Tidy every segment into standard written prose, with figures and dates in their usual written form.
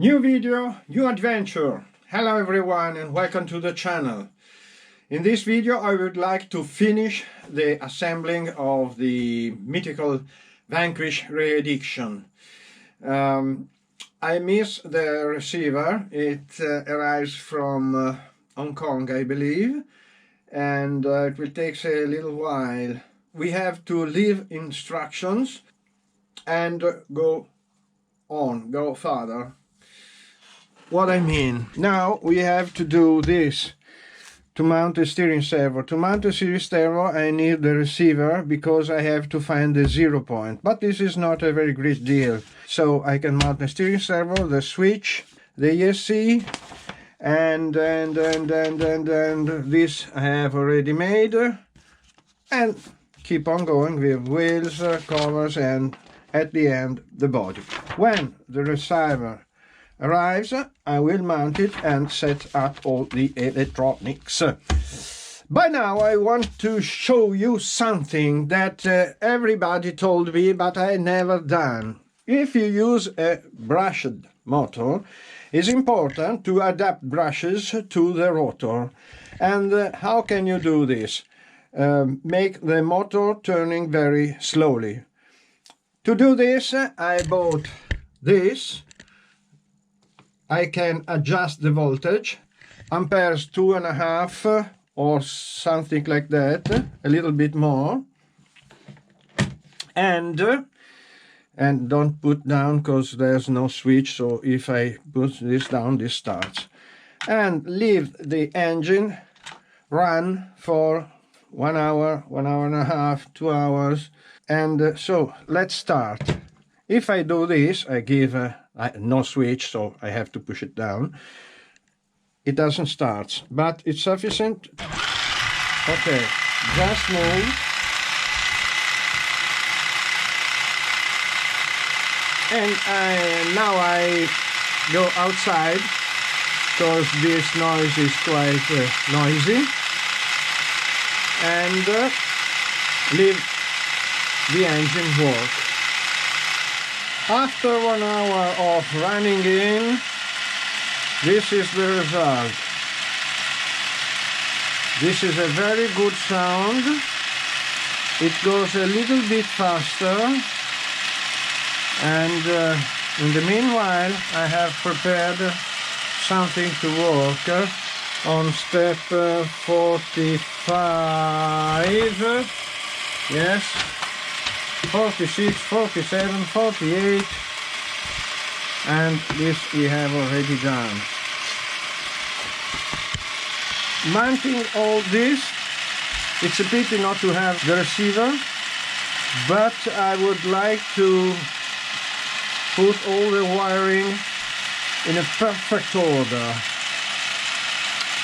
New video, new adventure. Hello everyone and welcome to the channel. In this video I would like to finish the assembling of the mythical Vanquish re-edition. I miss the receiver. It arrives from Hong Kong, I believe, and it will take a little while. We have to leave instructions and go further. What I mean, now we have to do this to mount the steering servo. To mount the steering servo I need the receiver because I have to find the 0 point, but this is not a very great deal. So I can mount the steering servo, the switch, the ESC, and this I have already made, and keep on going with wheels, covers, and at the end the body. When the receiver arrives, I will mount it and set up all the electronics. By now I want to show you something that everybody told me but I never done. If you use a brushed motor, it's important to adapt brushes to the rotor. And how can you do this? Make the motor turning very slowly. To do this I bought this. I can adjust the voltage, amperes 2.5 or something like that, a little bit more, and don't put down because there's no switch, so if I put this down, this starts, and leave the engine run for 1 hour, 1 hour and a half, 2 hours, and so let's start. If I do this, I give no switch, so I have to push it down. It doesn't start, but it's sufficient. Okay, just move. And now I go outside because this noise is quite noisy, and leave the engine work. After 1 hour of running in, this is the result. This is a very good sound. It goes a little bit faster, and in the meanwhile I have prepared something to work on step 45. Yes. 46, 47, 48, and this we have already done. Mounting all this, it's a pity not to have the receiver, but I would like to put all the wiring in a perfect order,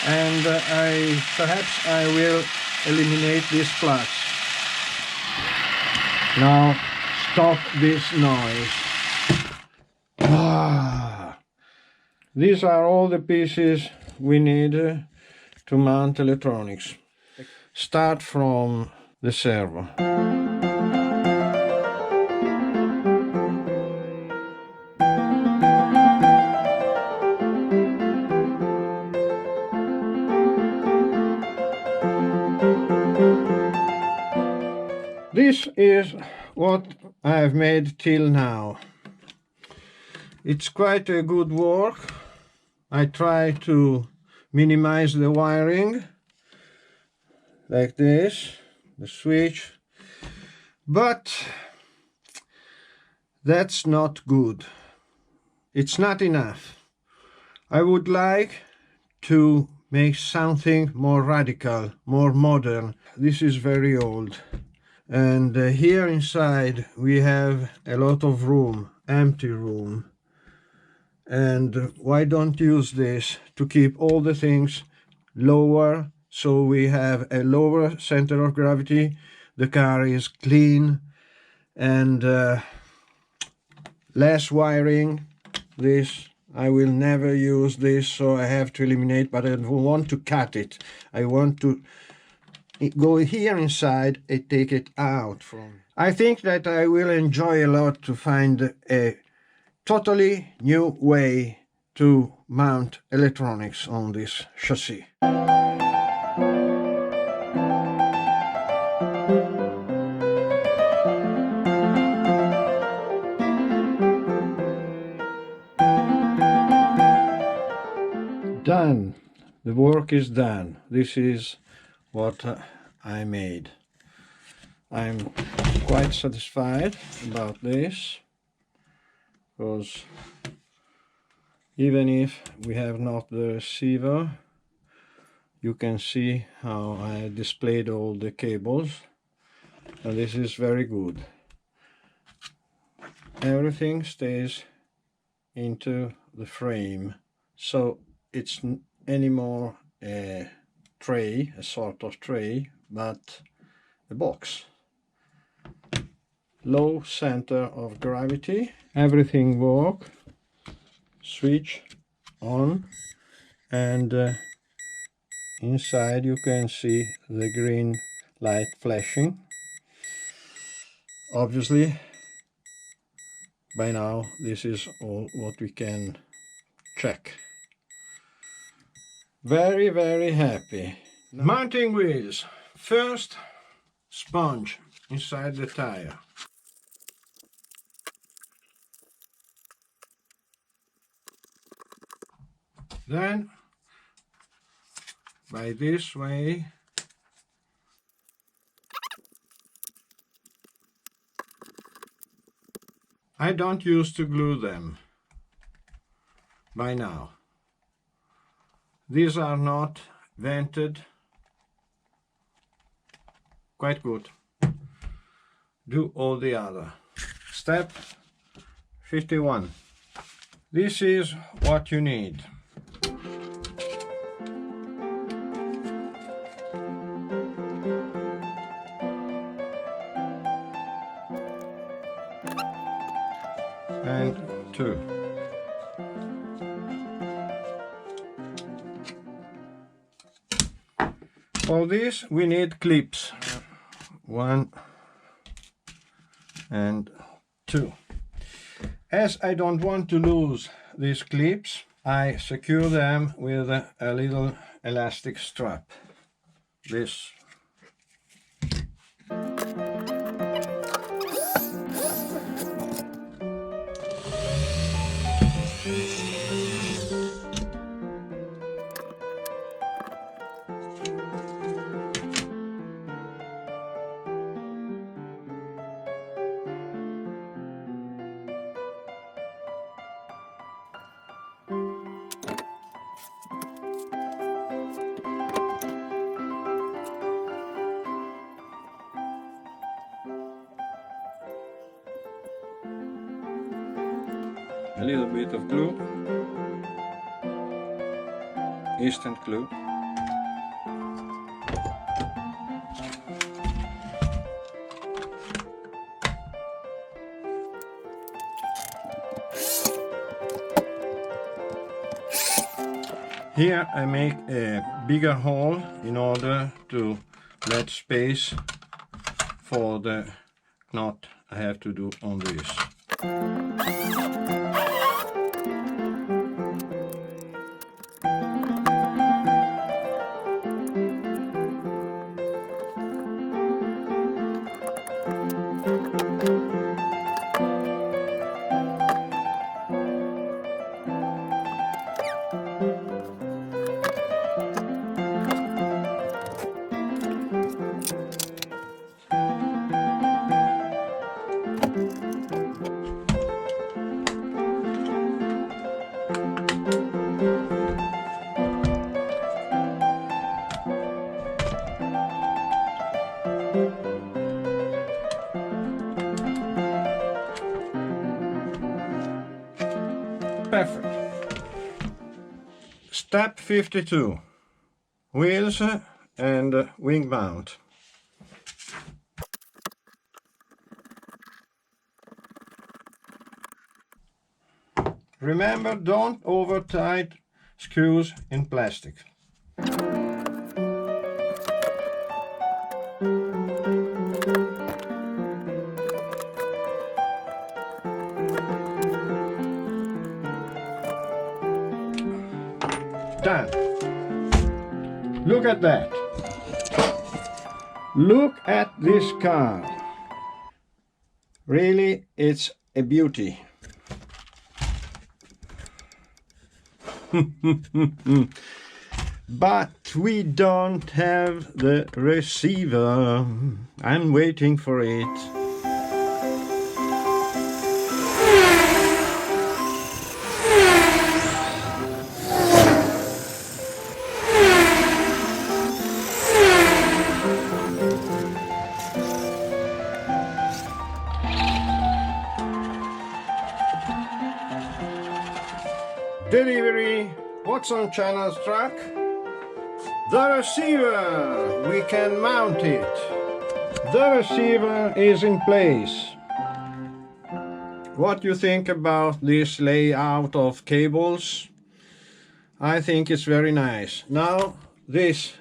and perhaps I will eliminate these plugs. Now stop this noise. These are all the pieces we need to mount electronics. Start from the servo. This is what I have made till now. It's quite a good work. I try to minimize the wiring, like this, the switch, but that's not good. It's not enough. I would like to make something more radical, more modern. This is very old. And here inside we have a lot of room, empty room. And why don't use this to keep all the things lower, so we have a lower center of gravity, the car is clean, and less wiring. This, I will never use this, so I have to eliminate, but I don't want to cut it. I want to go here inside and take it out from. I think that I will enjoy a lot to find a totally new way to mount electronics on this chassis. Done. The work is done. This is what I made. I'm quite satisfied about this, because even if we have not the receiver, you can see how I displayed all the cables, and this is very good. Everything stays into the frame, so it's anymore a tray, a sort of tray, but a box. Low center of gravity, everything works. Switch on, and inside you can see the green light flashing. Obviously, by now this is all what we can check. Very, very happy. Mounting wheels. First, sponge inside the tire. Then, by this way, I don't use to glue them by now. These are not vented. Quite good. Do all the other. Step 51. This is what you need. And 2. For this we need clips. 1 and 2. As I don't want to lose these clips, I secure them with a little elastic strap. This. A little bit of glue, instant glue. Here I make a bigger hole in order to let space for the knot I have to do on this. Perfect. Step 52. Wheels and wing mount. Remember, don't over tight screws in plastic. Look at that. Look at this car. Really, it's a beauty. But we don't have the receiver. I'm waiting for it. Delivery. What's on China's truck? The receiver. We can mount it. The receiver is in place. What do you think about this layout of cables? I think it's very nice. Now this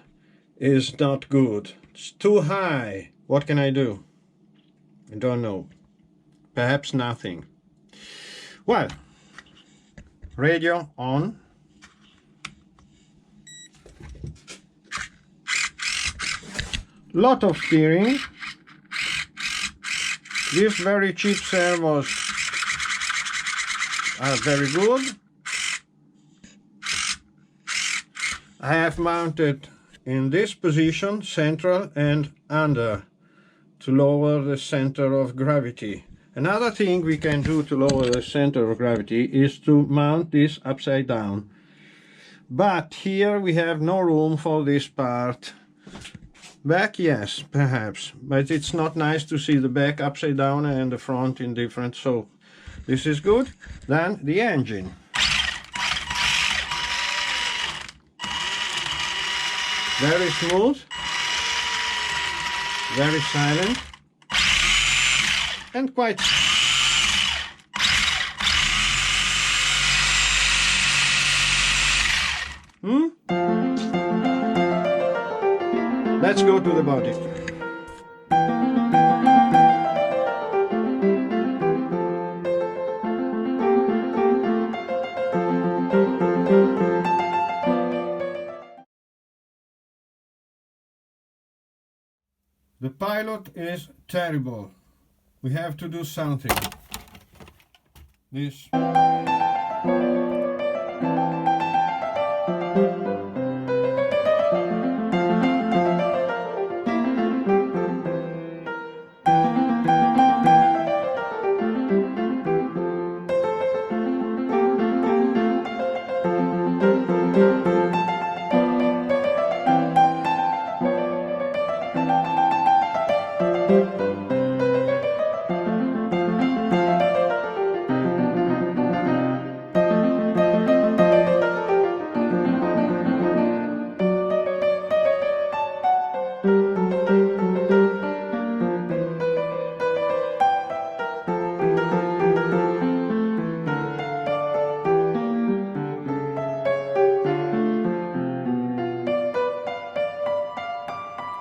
is not good. It's too high. What can I do? I don't know. Perhaps nothing. Well, radio on. Lot of steering. These very cheap servos are very good. I have mounted in this position, central and under, to lower the center of gravity. Another thing we can do to lower the center of gravity is to mount this upside down. But here we have no room for this part. Back, yes, perhaps, but it's not nice to see the back upside down and the front in different, so this is good. Then the engine. Very smooth, very silent, and quite Let's go to the body. The pilot is terrible. We have to do something. This.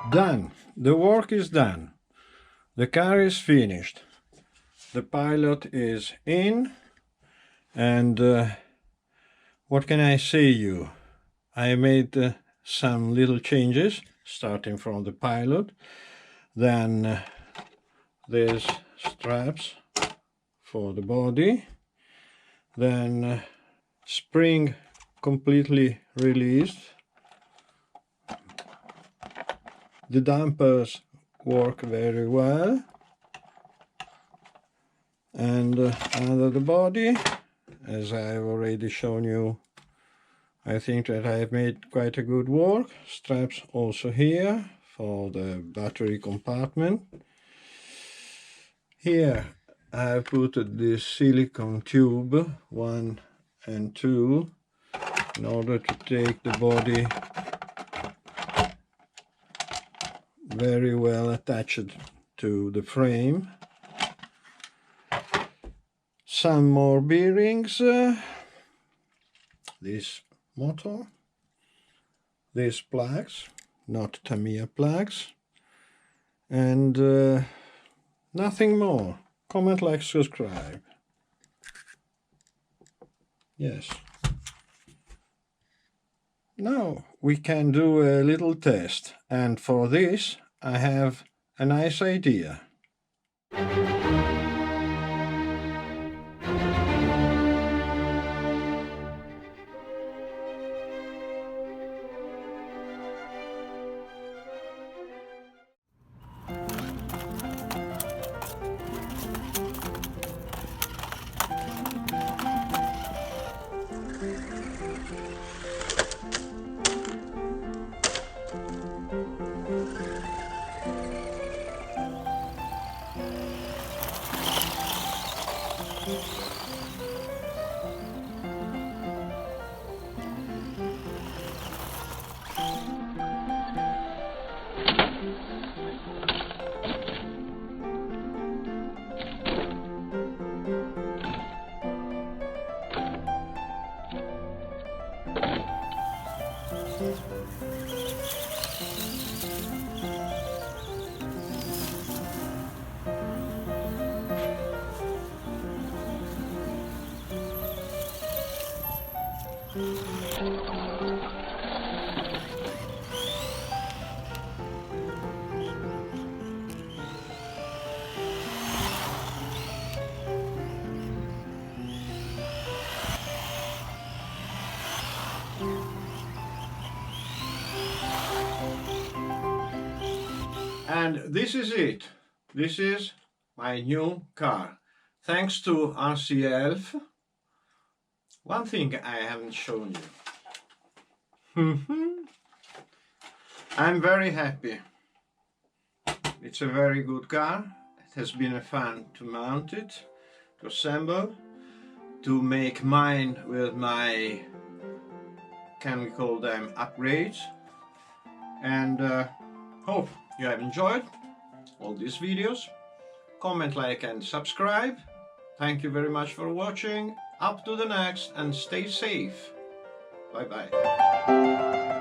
Done. The work is done. The car is finished. The pilot is in, and what can I say you? I made some little changes, starting from the pilot. Then there's straps for the body. Then spring completely released. The dampers work very well, and under the body, as I've already shown you, I think that I've made quite a good work. Straps also here for the battery compartment. Here I put this silicone tube 1 and 2 in order to take the body very well attached to the frame. Some more bearings, this motor, these plugs, not Tamiya plugs, and nothing more. Comment, like, subscribe. Yes. Now we can do a little test, and for this I have a nice idea. And this is it. This is my new car. Thanks to RC11. One thing I haven't shown you. I'm very happy. It's a very good car. It has been a fun to mount it, to assemble, to make mine with my, can we call them, upgrades. And hope you have enjoyed all these videos. Comment, like and subscribe. Thank you very much for watching. Up to the next, and stay safe. Bye bye.